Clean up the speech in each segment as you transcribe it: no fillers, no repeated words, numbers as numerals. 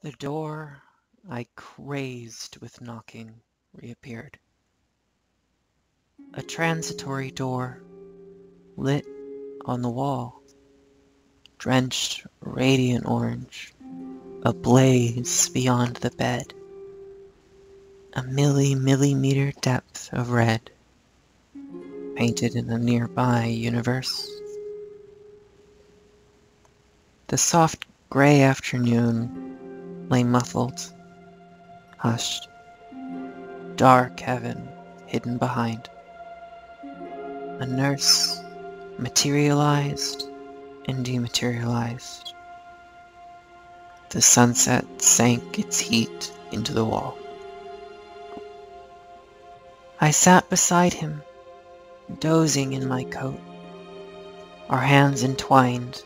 The door I crazed with knocking reappeared. A transitory door, lit on the wall, drenched radiant orange, ablaze beyond the bed, a millimeter depth of red, painted in a nearby universe. The soft gray afternoon lay muffled, hushed, dark heaven hidden behind. A nurse materialized and dematerialized. The sunset sank its heat into the wall. I sat beside him, dozing in my coat, our hands entwined,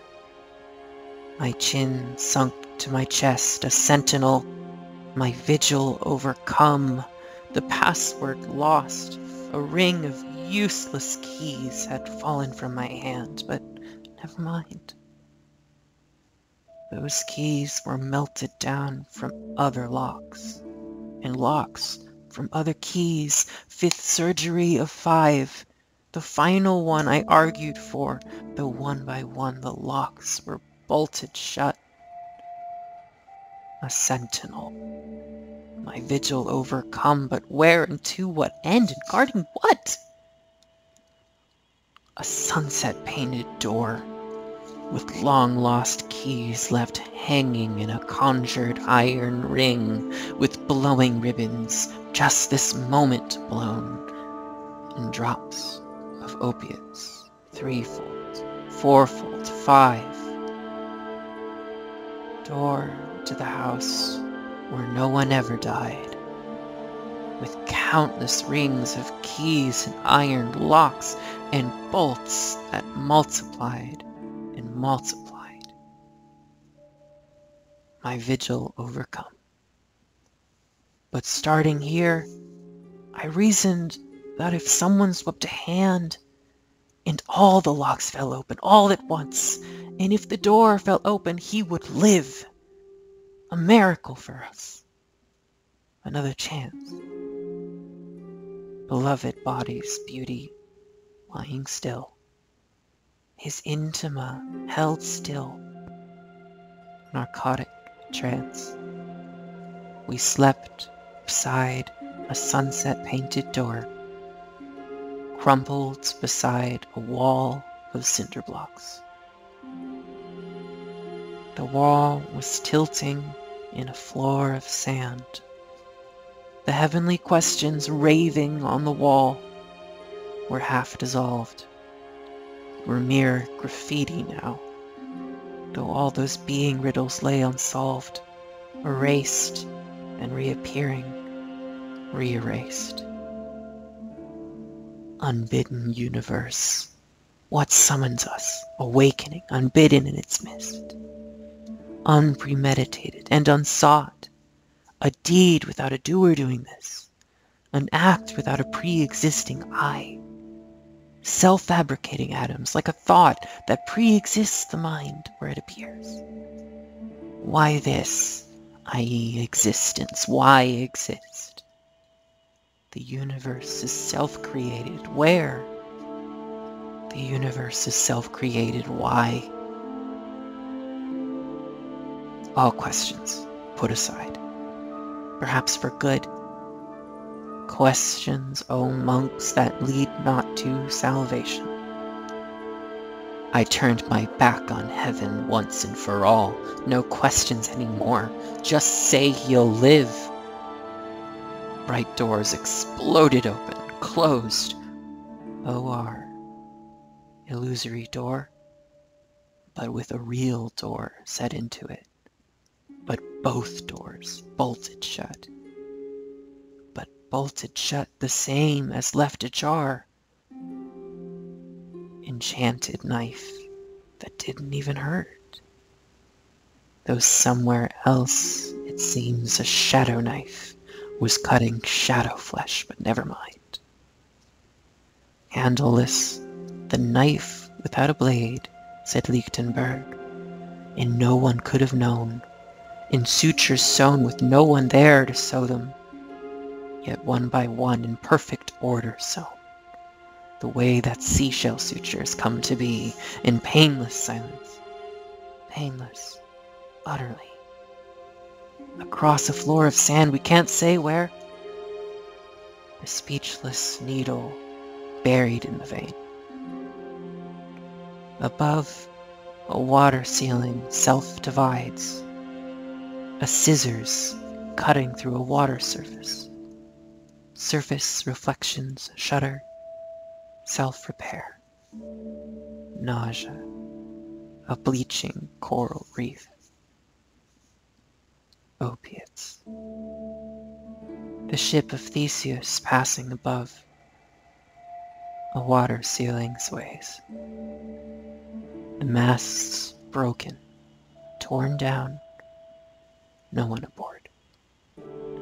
my chin sunk to my chest, a sentinel, my vigil overcome, the password lost, a ring of useless keys had fallen from my hand, but never mind. Those keys were melted down from other locks, and locks from other keys, fifth surgery of 5, the final one I argued for, though one by one the locks were bolted shut. A sentinel, my vigil overcome, but where and to what end, and guarding what? A sunset-painted door, with long-lost keys left hanging in a conjured iron ring, with blowing ribbons, just this moment blown, and drops of opiates, 3-fold, 4-fold, 5. Door to the house where no one ever died, with countless rings of keys and iron locks and bolts that multiplied and multiplied. My vigil overcome. But starting here, I reasoned that if someone swept a hand and all the locks fell open all at once, and if the door fell open, he would live. A miracle for us. Another chance. Beloved body's beauty lying still. His intima held still. Narcotic trance. We slept beside a sunset-painted door, crumpled beside a wall of cinder blocks. The wall was tilting in a floor of sand. The heavenly questions raving on the wall were half dissolved, were mere graffiti now, though all those being riddles lay unsolved, erased and reappearing, re-erased. Unbidden universe, what summons us, awakening, unbidden in its mist? Unpremeditated and unsought, a deed without a doer doing this, an act without a pre-existing I, self-fabricating atoms like a thought that pre-exists the mind where it appears. Why this, i.e. existence? Why exist? The universe is self-created. Where? The universe is self-created. Why? All questions put aside, perhaps for good. Questions, O monks, that lead not to salvation. I turned my back on heaven once and for all. No questions anymore. Just say he'll live. Bright doors exploded open, closed. OR. Illusory door, but with a real door set into it. But both doors bolted shut. But bolted shut the same as left ajar. Enchanted knife that didn't even hurt. Though somewhere else, it seems, a shadow knife was cutting shadow flesh, but never mind. Handleless, the knife without a blade, said Lichtenberg, and no one could have known. in sutures sewn with no one there to sew them, yet one by one in perfect order sewn, the way that seashell sutures come to be, in painless silence, painless, utterly. Across a floor of sand we can't say where, the speechless needle buried in the vein. Above, a water ceiling self-divides, a scissors cutting through a water surface. Surface reflections shudder, self-repair. Nausea, a bleaching coral reef. Opiates. The ship of Theseus passing above. A water ceiling sways. The masts broken, torn down, no one aboard.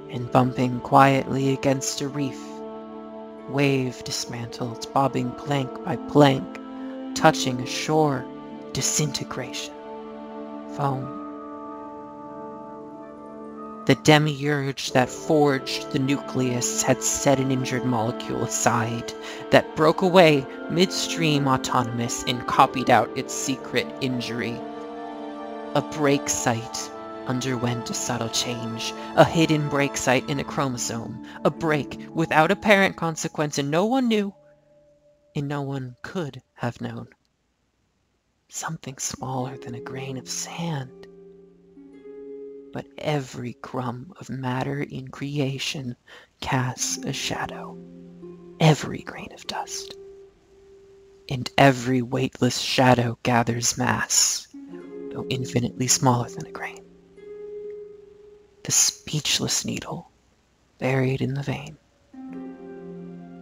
And bumping quietly against a reef, wave dismantled, bobbing plank by plank, touching ashore, disintegration, foam. The demiurge that forged the nucleus had set an injured molecule aside, that broke away midstream autonomous and copied out its secret injury. A break site underwent a subtle change, a hidden break site in a chromosome, a break without apparent consequence, and no one knew, and no one could have known. Something smaller than a grain of sand. But every crumb of matter in creation casts a shadow, every grain of dust. And every weightless shadow gathers mass, though infinitely smaller than a grain. The speechless needle buried in the vein.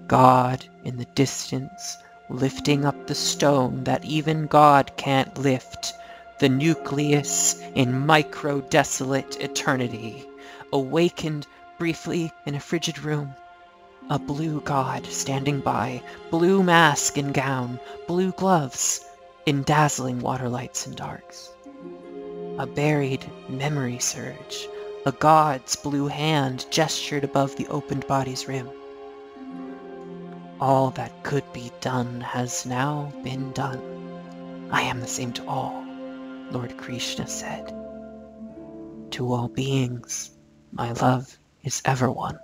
God in the distance lifting up the stone that even God can't lift. The nucleus in micro-desolate eternity, awakened briefly in a frigid room. A blue god standing by, blue mask and gown, blue gloves, in dazzling water lights and darks. A buried memory surge, a god's blue hand gestured above the opened body's rim. All that could be done has now been done. I am the same to all, Lord Krishna said. To all beings, my love is ever one.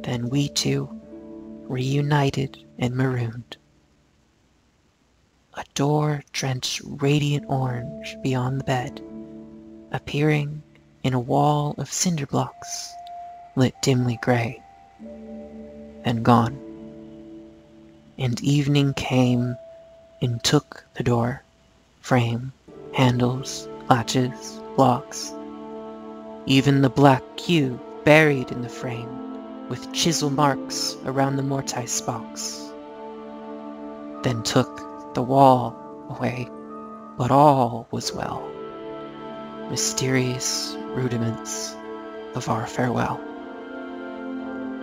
Then we two, reunited and marooned. A door drenched radiant orange beyond the bed, appearing in a wall of cinder blocks, lit dimly gray, then gone. And evening came and took the door, frame, handles, latches, blocks, even the black cube buried in the frame, with chisel marks around the mortise box. Then took the wall away, but all was well. Mysterious rudiments of our farewell.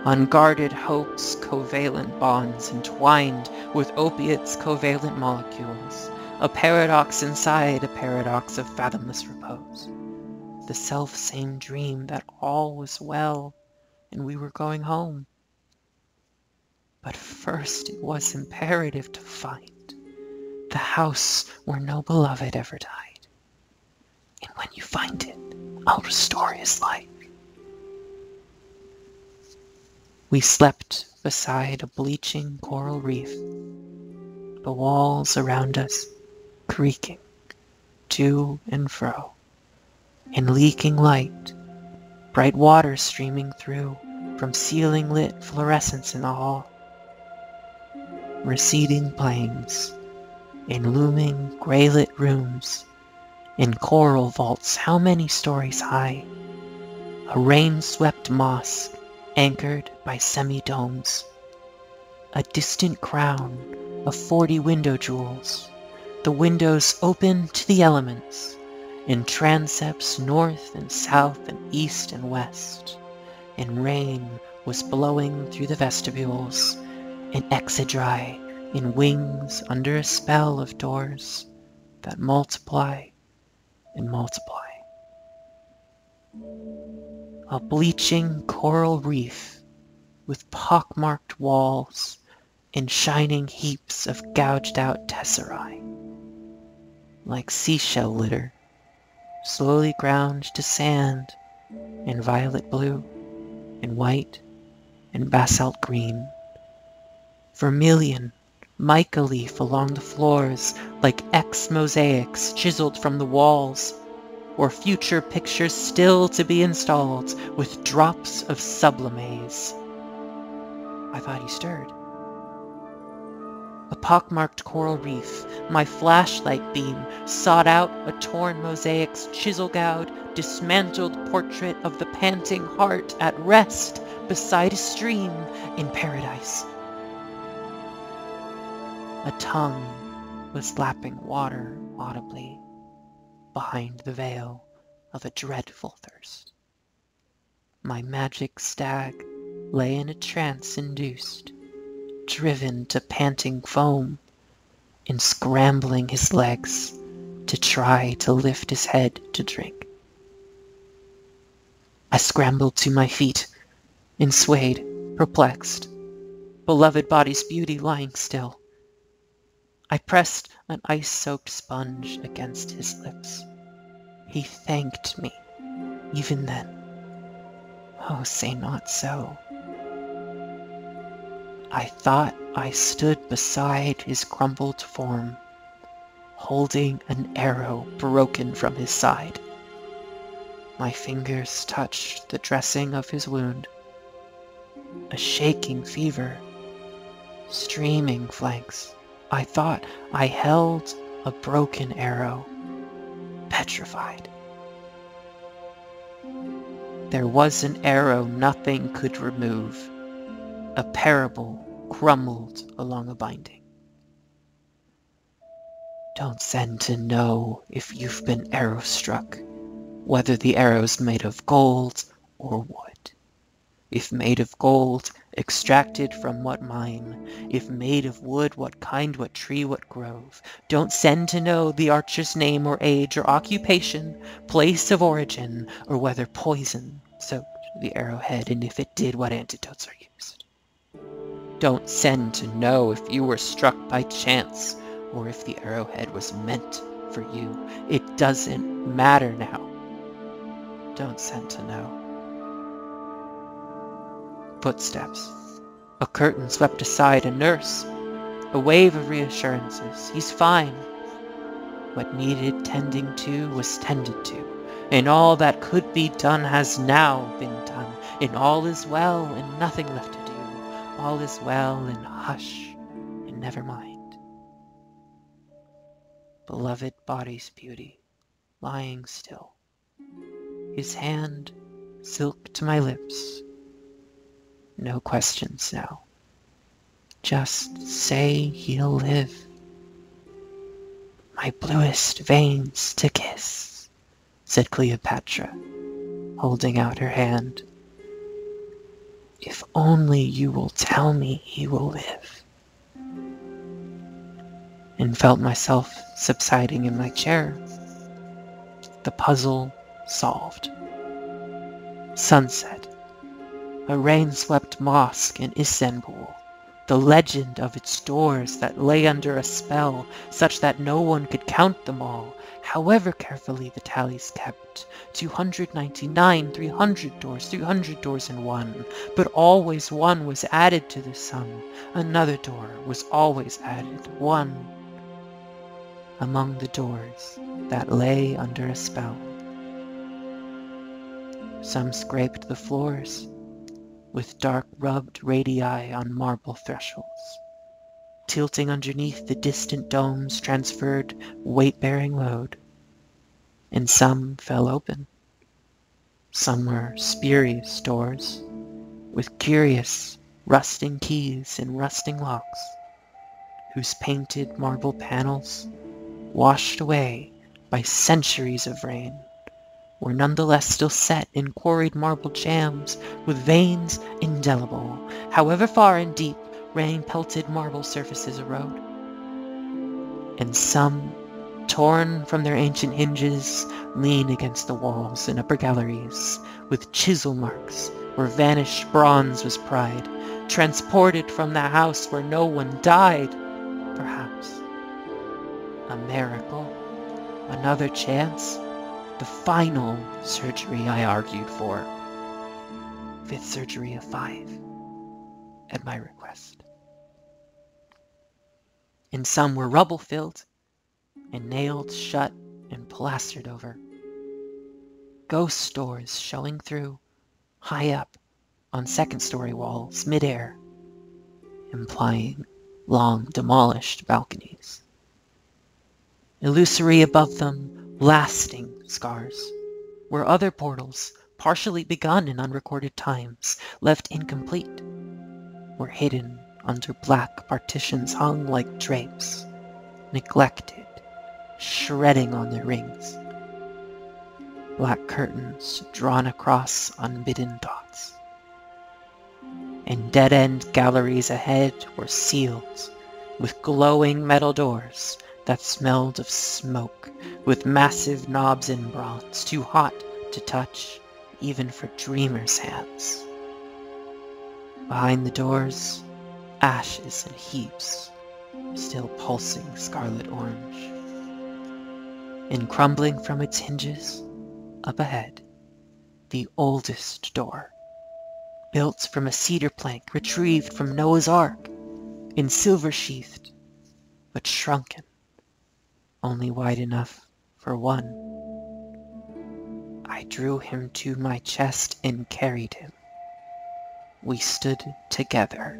Unguarded hopes, covalent bonds entwined with opiates' covalent molecules, a paradox inside a paradox of fathomless repose. The self-same dream that all was well and we were going home. But first it was imperative to find the house where no beloved ever died. And when you find it, I'll restore his life. We slept beside a bleaching coral reef, the walls around us creaking to and fro, and leaking light, bright water streaming through from ceiling-lit fluorescence in the hall. Receding plains, in looming gray-lit rooms, in coral vaults how many stories high, a rain-swept mosque anchored by semi-domes, a distant crown of 40 window jewels, the windows open to the elements, in transepts north and south and east and west, and rain was blowing through the vestibules, and exedrae in wings under a spell of doors that multiply and multiply. A bleaching coral reef with pockmarked walls and shining heaps of gouged out tesserae, like seashell litter, slowly ground to sand in violet blue and white and basalt green. Vermilion mica leaf along the floors like X mosaics chiseled from the walls, or future pictures still to be installed with drops of Sublimaze. I thought he stirred. A pockmarked coral reef, my flashlight beam sought out a torn mosaic's chisel-gouged, dismantled portrait of the panting heart at rest beside a stream in paradise. A tongue was lapping water audibly behind the veil of a dreadful thirst. My magic stag lay in a trance induced, driven to panting foam, and scrambling his legs to try to lift his head to drink. I scrambled to my feet and swayed, perplexed, beloved body's beauty lying still. I pressed an ice-soaked sponge against his lips. He thanked me, even then. Oh, say not so. I thought I stood beside his crumpled form, holding an arrow broken from his side. My fingers touched the dressing of his wound. A shaking fever, streaming flanks. I thought I held a broken arrow, petrified. There was an arrow nothing could remove, a parable crumbled along a binding. Don't send to know if you've been arrow struck, whether the arrow's made of gold or wood. If made of gold, extracted from what mine? If made of wood, what kind, what tree, what grove? Don't send to know the archer's name or age or occupation, place of origin, or whether poison soaked the arrowhead, and if it did, what antidotes are used. Don't send to know if you were struck by chance, or if the arrowhead was meant for you. It doesn't matter now. Don't send to know. Footsteps. A curtain swept aside, a nurse. A wave of reassurances. He's fine. What needed tending to was tended to, and all that could be done has now been done, and all is well and nothing left to do. All is well and hush and never mind. Beloved body's beauty, lying still. His hand silk to my lips. No questions now. Just say he'll live. My bluest veins to kiss, said Cleopatra, holding out her hand. If only you will tell me he will live. And felt myself subsiding in my chair. The puzzle solved. Sunset. A rain-swept mosque in Istanbul, the legend of its doors that lay under a spell such that no one could count them all, however carefully the tallies kept. 299, 300 doors in one, but always one was added to the sum. Another door was always added, one among the doors that lay under a spell. Some scraped the floors, with dark rubbed radii on marble thresholds. Tilting underneath the distant domes transferred weight-bearing load. And some fell open. Some were spurious doors, with curious, rusting keys and rusting locks, whose painted marble panels, washed away by centuries of rain, were nonetheless still set in quarried marble jambs with veins indelible, however far and deep rain-pelted marble surfaces erode. And some torn from their ancient hinges, lean against the walls in upper galleries, with chisel marks where vanished bronze was pried, transported from the house where no one died. Perhaps a miracle, another chance, the final surgery I argued for. 5th surgery of 5, at my request. And some were rubble-filled, and nailed shut and plastered over. Ghost doors showing through, high up on 2nd-story walls, mid-air, implying long demolished balconies. Illusory above them, lasting scars, where other portals, partially begun in unrecorded times, left incomplete, were hidden under black partitions hung like drapes, neglected, shredding on their rings. Black curtains drawn across unbidden thoughts. And dead-end galleries ahead were sealed with glowing metal doors that smelled of smoke, with massive knobs in bronze, too hot to touch even for dreamers' hands. Behind the doors, ashes and heaps, still pulsing scarlet orange. And crumbling from its hinges, up ahead, the oldest door, built from a cedar plank retrieved from Noah's Ark, in silver sheathed, but shrunken, only wide enough for one. I drew him to my chest and carried him. We stood together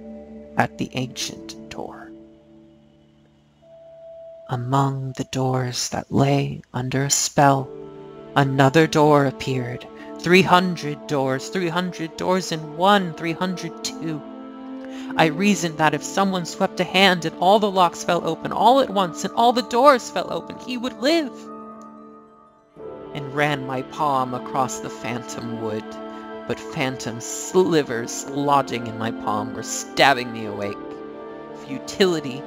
at the ancient door. Among the doors that lay under a spell, another door appeared. 300 doors in one, 302. I reasoned that if someone swept a hand and all the locks fell open all at once and all the doors fell open, he would live. And ran my palm across the phantom wood, but phantom slivers lodging in my palm were stabbing me awake. Futility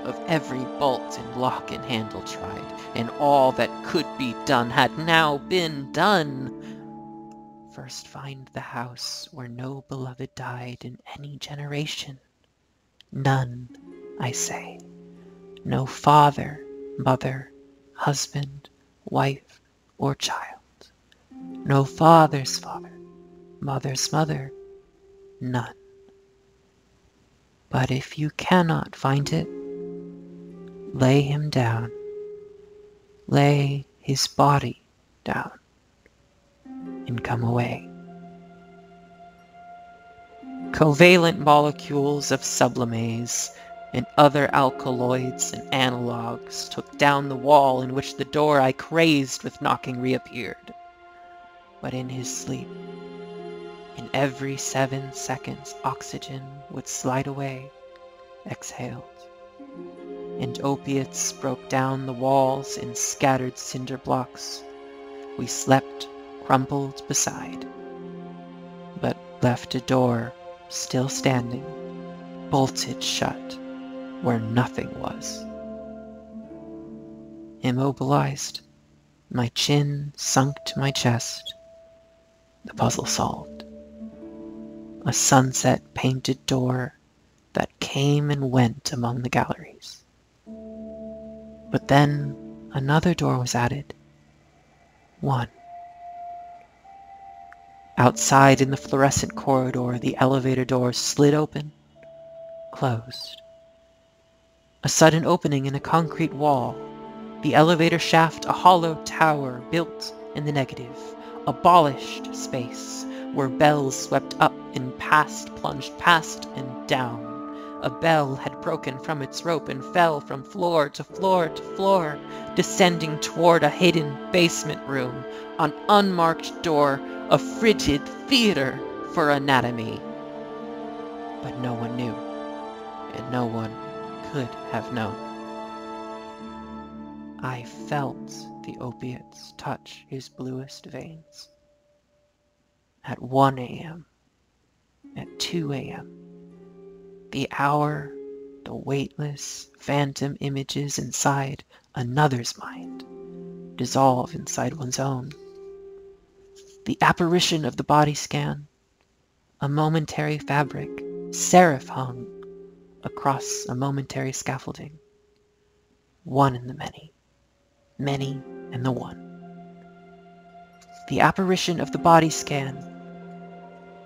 of every bolt and lock and handle tried, and all that could be done had now been done. First find the house where no beloved died in any generation. None, I say. No father, mother, husband, wife, or child. No father's father, mother's mother. None. But if you cannot find it, lay him down. Lay his body down. And come away. Covalent molecules of Sublimaze and other alkaloids and analogues took down the wall in which the door I crazed with knocking reappeared. But in his sleep, in every 7 seconds oxygen would slide away, exhaled, and opiates broke down the walls in scattered cinder blocks. We slept crumpled beside, but left a door still standing, bolted shut, where nothing was. Immobilized, my chin sunk to my chest, the puzzle solved. A sunset-painted door that came and went among the galleries. But then another door was added. One. Outside in the fluorescent corridor, the elevator door slid open, closed. A sudden opening in a concrete wall. The elevator shaft a hollow tower built in the negative. Abolished space where bells swept up and past, plunged past and down. A bell had broken from its rope and fell from floor to floor to floor, descending toward a hidden basement room, an unmarked door, a frigid theater for anatomy. But no one knew, and no one could have known. I felt the opiates touch his bluest veins. At 1 a.m., at 2 a.m., the hour, the weightless phantom images inside another's mind, dissolve inside one's own. The apparition of the body scan, a momentary fabric, seraph hung across a momentary scaffolding. One in the many, many in the one. The apparition of the body scan,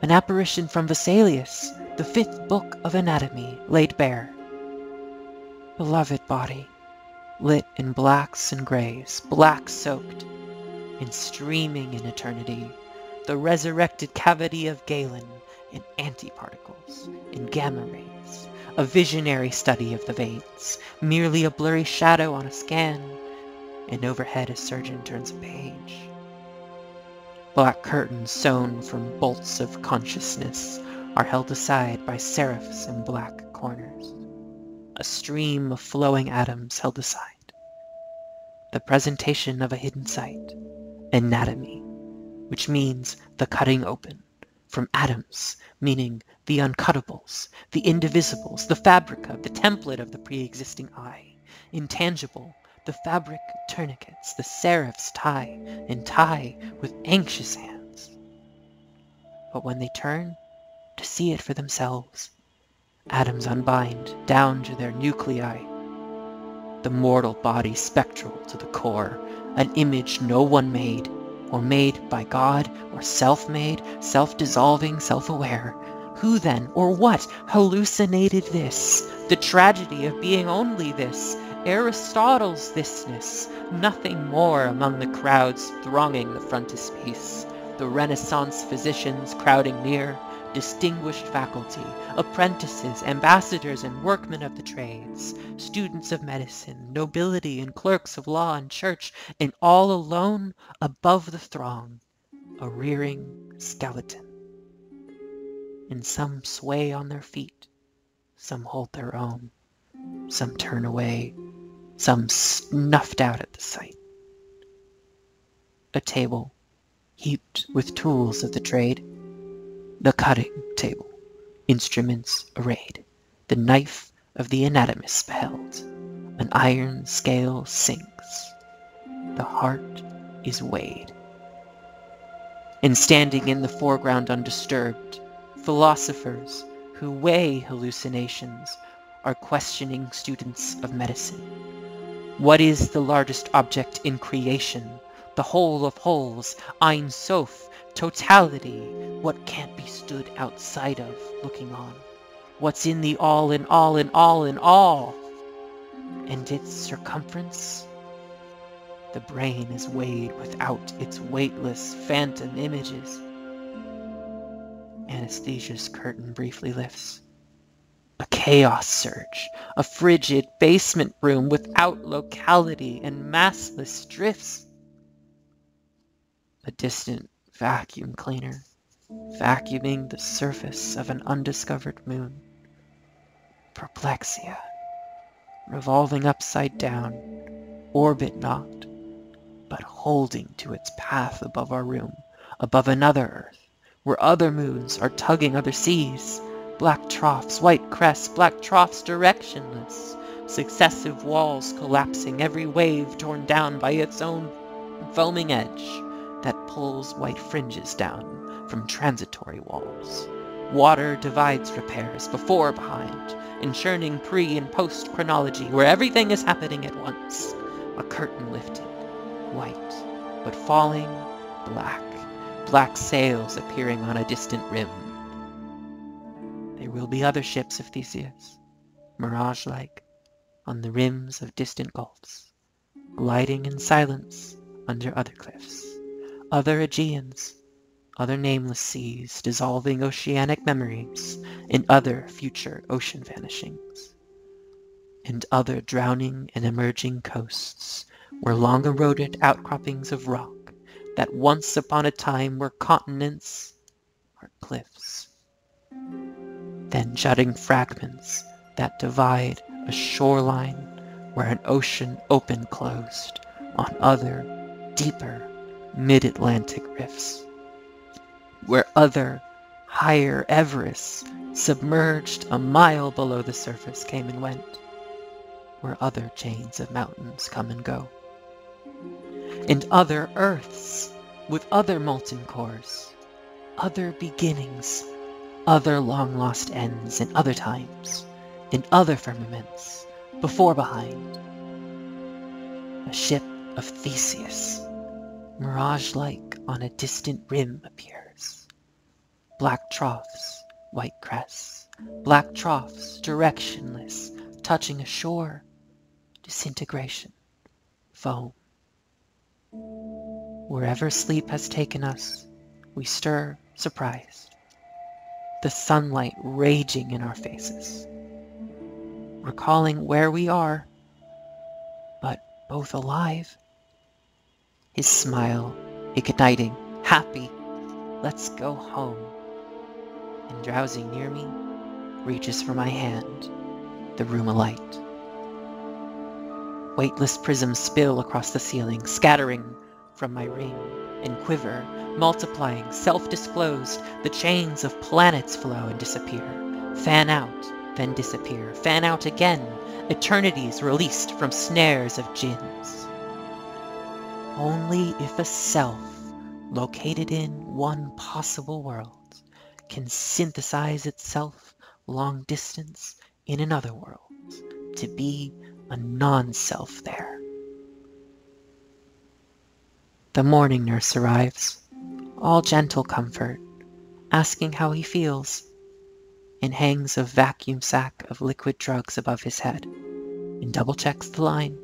an apparition from Vesalius, the 5th book of anatomy, laid bare. Beloved body, lit in blacks and grays, black soaked, and streaming in eternity, the resurrected cavity of Galen in antiparticles, in gamma rays, a visionary study of the veins, merely a blurry shadow on a scan, and overhead a surgeon turns a page. Black curtains sewn from bolts of consciousness are held aside by seraphs in black corners. A stream of flowing atoms held aside. The presentation of a hidden sight, anatomy, which means the cutting open, from atoms, meaning the uncuttables, the indivisibles, the fabrica, the template of the pre-existing I, intangible, the fabric tourniquets the seraphs tie and tie with anxious hands. But when they turn to see it for themselves, atoms unbind down to their nuclei, the mortal body spectral to the core, an image no one made, or made by God, or self-made, self-dissolving, self-aware. Who then, or what, hallucinated this? The tragedy of being only this, Aristotle's thisness, nothing more among the crowds thronging the frontispiece, the Renaissance physicians crowding near, distinguished faculty, apprentices, ambassadors, and workmen of the trades, students of medicine, nobility, and clerks of law and church, and all alone above the throng, a rearing skeleton. And some sway on their feet, some hold their own, some turn away, some snuffed out at the sight. A table, heaped with tools of the trade, the cutting table, instruments arrayed, the knife of the anatomist beheld, an iron scale sinks, the heart is weighed. And standing in the foreground undisturbed, philosophers who weigh hallucinations are questioning students of medicine. What is the largest object in creation? The whole of wholes, Ein Sof, totality, what can't be stood outside of, looking on? What's in the all in all in all in all? And its circumference? The brain is weighed without its weightless phantom images. Anesthesia's curtain briefly lifts. A chaos surge, a frigid basement room without locality and massless drifts. A distant vacuum cleaner, vacuuming the surface of an undiscovered moon. Perplexia, revolving upside down, orbit not, but holding to its path above our room, above another Earth, where other moons are tugging other seas, black troughs, white crests, black troughs directionless, successive walls collapsing, every wave torn down by its own foaming edge that pulls white fringes down from transitory walls. Water divides repairs, before, behind, in churning pre- and post-chronology, where everything is happening at once. A curtain lifted, white, but falling, black. Black sails appearing on a distant rim. There will be other ships of Theseus, mirage-like, on the rims of distant gulfs, gliding in silence under other cliffs. Other Aegeans, other nameless seas, dissolving oceanic memories in other future ocean vanishings. And other drowning and emerging coasts, where long eroded outcroppings of rock that once upon a time were continents are cliffs. Then jutting fragments that divide a shoreline where an ocean open-closed on other, deeper, mid-Atlantic rifts. Where other, higher Everests, submerged a mile below the surface, came and went. where other chains of mountains come and go. And other earths with other molten cores, other beginnings, other long-lost ends in other times, in other firmaments, before behind. A ship of Theseus, mirage-like on a distant rim appears. Black troughs, white crests, black troughs, directionless, touching a shore, disintegration, foam. Wherever sleep has taken us, we stir, surprised. The sunlight raging in our faces, recalling where we are, but both alive. His smile, igniting, happy, let's go home. And drowsing near me, reaches for my hand, the room alight. Weightless prisms spill across the ceiling, scattering from my ring and quiver, multiplying, self-disclosed. The chains of planets flow and disappear, fan out, then disappear, fan out again, eternities released from snares of jinns. Only if a self, located in one possible world, can synthesize itself long distance in another world to be a non-self there. The morning nurse arrives, all gentle comfort, asking how he feels, and hangs a vacuum sack of liquid drugs above his head, and double-checks the line,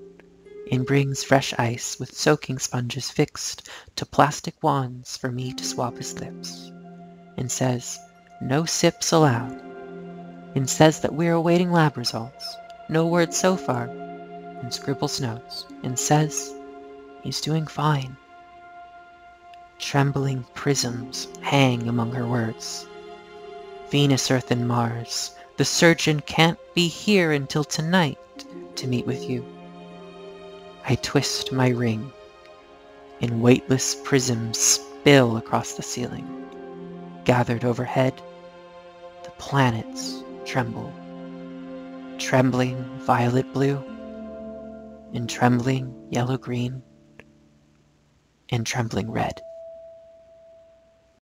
and brings fresh ice with soaking sponges fixed to plastic wands for me to swab his lips, and says, no sips allowed, and says that we're awaiting lab results, no word so far, and scribbles notes, and says he's doing fine. Trembling prisms hang among her words. Venus, Earth, and Mars, the surgeon can't be here until tonight to meet with you. I twist my ring, and weightless prisms spill across the ceiling. Gathered overhead, the planets tremble. Trembling violet blue, and trembling yellow green, and trembling red.